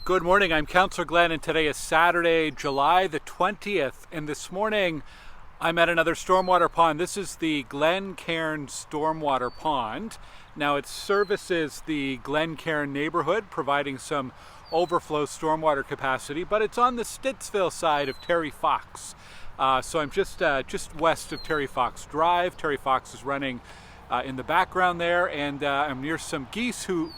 Good morning, I'm Councillor Glen, and today is Saturday, July the 20th, and this morning I'm at another stormwater pond. This is the Glen Cairn stormwater pond. Now it services the Glen Cairn neighborhood, providing some overflow stormwater capacity, but it's on the Stittsville side of Terry Fox. So I'm just west of Terry Fox Drive. Terry Fox is running in the background there, and I'm near some geese who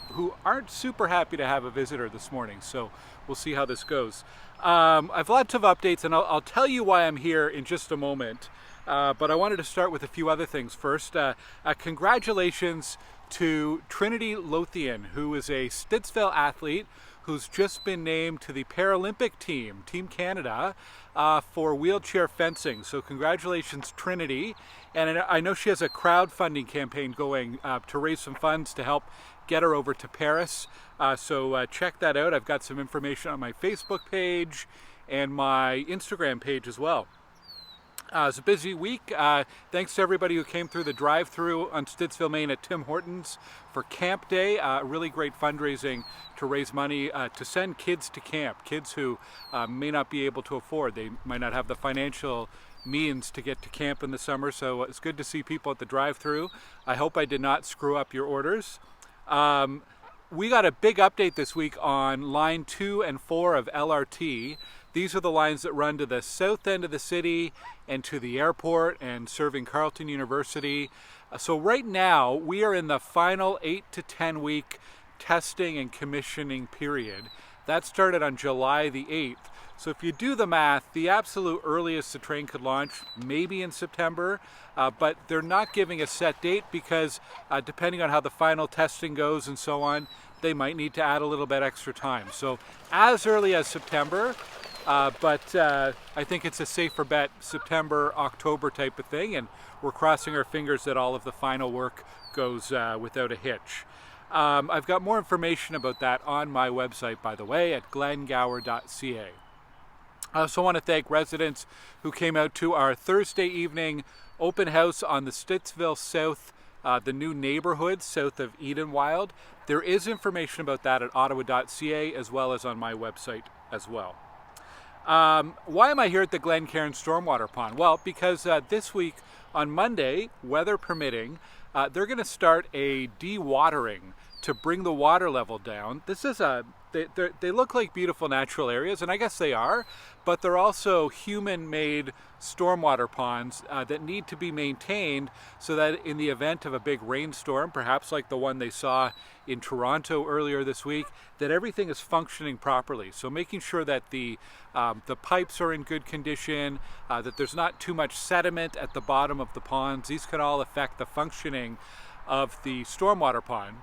aren't super happy to have a visitor this morning, so we'll see how this goes. I've lots of updates, and I'll tell you why I'm here in just a moment, but I wanted to start with a few other things first. Congratulations to Trinity Lowthian, who is a Stittsville athlete who's just been named to the Paralympic team, Team Canada, for wheelchair fencing. So congratulations, Trinity. And I know she has a crowdfunding campaign going to raise some funds to help get her over to Paris. So check that out. I've got some information on my Facebook page and my Instagram page as well. It's a busy week. Thanks to everybody who came through the drive-through on Stittsville, Maine at Tim Hortons for Camp Day. Really great fundraising to raise money to send kids to camp. Kids who may not be able to afford. They might not have the financial means to get to camp in the summer, so it's good to see people at the drive-through. I hope I did not screw up your orders. We got a big update this week on line 2 and 4 of LRT. These are the lines that run to the south end of the city and to the airport and serving Carleton University. So right now we are in the final 8 to 10 week testing and commissioning period. That started on July the 8th. So if you do the math, the absolute earliest the train could launch, maybe in September, but they're not giving a set date because depending on how the final testing goes and so on, they might need to add a little bit extra time. So as early as September, but I think it's a safer bet, September, October type of thing, and we're crossing our fingers that all of the final work goes without a hitch. I've got more information about that on my website, by the way, at glengower.ca. I also want to thank residents who came out to our Thursday evening open house on the Stittsville South, the new neighborhood south of Edenwild. There is information about that at ottawa.ca as well as on my website as well. Why am I here at the Glen Cairn Stormwater Pond? Well, because this week on Monday, weather permitting, they're going to start a dewatering to bring the water level down. This is they look like beautiful natural areas, and I guess they are, but they're also human-made stormwater ponds that need to be maintained so that in the event of a big rainstorm, perhaps like the one they saw in Toronto earlier this week, that everything is functioning properly. So making sure that the pipes are in good condition, that there's not too much sediment at the bottom of the ponds. These can all affect the functioning of the stormwater pond.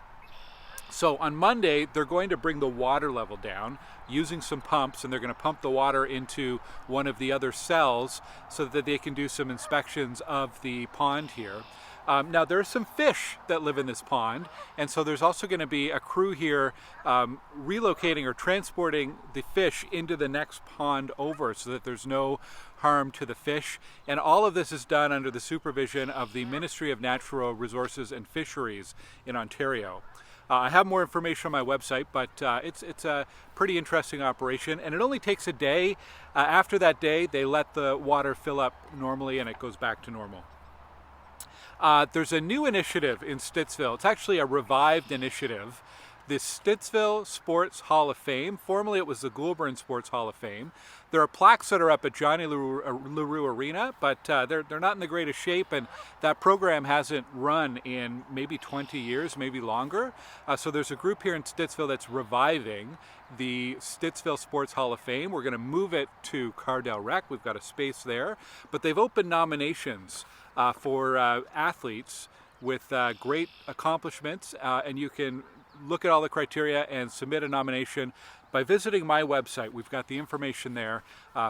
So on Monday, they're going to bring the water level down using some pumps, and they're going to pump the water into one of the other cells so that they can do some inspections of the pond here. Now there are some fish that live in this pond, and so there's also going to be a crew here relocating or transporting the fish into the next pond over so that there's no harm to the fish. And all of this is done under the supervision of the Ministry of Natural Resources and Fisheries in Ontario. I have more information on my website, but it's a pretty interesting operation, and it only takes a day. After that day, they let the water fill up normally and it goes back to normal. There's a new initiative in Stittsville. It's actually a revived initiative. The Stittsville Sports Hall of Fame. Formerly it was the Goulburn Sports Hall of Fame. There are plaques that are up at Johnny LaRue Arena, but they're not in the greatest shape, and that program hasn't run in maybe 20 years, maybe longer. So there's a group here in Stittsville that's reviving the Stittsville Sports Hall of Fame. We're going to move it to Cardell Rec. We've got a space there, but they've opened nominations for athletes with great accomplishments, and you can look at all the criteria and submit a nomination by visiting my website. We've got the information there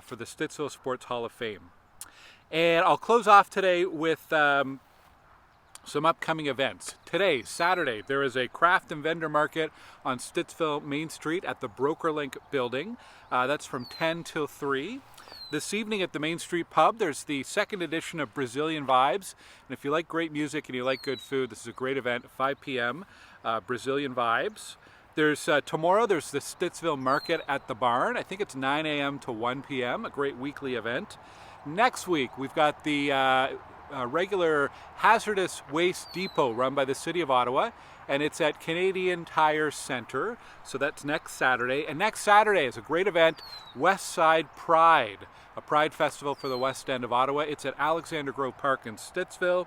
for the Stittsville Sports Hall of Fame. And I'll close off today with some upcoming events. Today, Saturday, there is a craft and vendor market on Stittsville Main Street at the BrokerLink building. That's from 10 till 3. This evening at the Main Street Pub, there's the second edition of Brazilian Vibes. And if you like great music and you like good food, this is a great event, 5 p.m., Brazilian Vibes. There's tomorrow, there's the Stittsville Market at the barn. I think it's 9 a.m. to 1 p.m., a great weekly event. Next week, we've got the regular Hazardous Waste Depot run by the City of Ottawa, and it's at Canadian Tire Centre, so that's next Saturday. And next Saturday is a great event, West Side Pride, a pride festival for the West End of Ottawa. It's at Alexander Grove Park in Stittsville.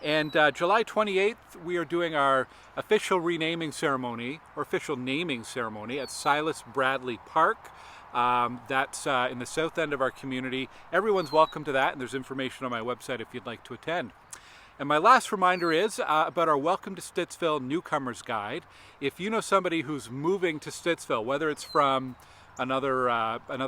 And July 28th, we are doing our official renaming ceremony, or official naming ceremony, at Silas Bradley Park. That's in the south end of our community. Everyone's welcome to that, and there's information on my website if you'd like to attend. And my last reminder is about our Welcome to Stittsville Newcomers Guide. If you know somebody who's moving to Stittsville, whether it's from another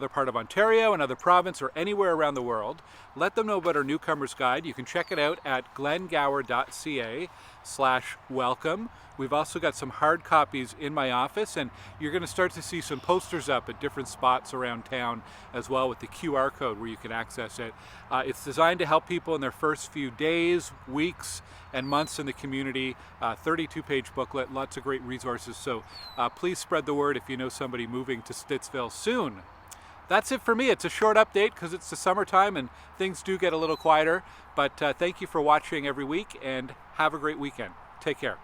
part of Ontario, another province, or anywhere around the world, let them know about our Newcomers Guide. You can check it out at glengower.ca/welcome. We've also got some hard copies in my office, and you're going to start to see some posters up at different spots around town as well with the QR code where you can access it. It's designed to help people in their first few days, weeks, and months in the community. 32-page booklet, lots of great resources. So please spread the word if you know somebody moving to Stittsville soon. That's it for me. It's a short update because it's the summertime and things do get a little quieter. But thank you for watching every week, and have a great weekend. Take care.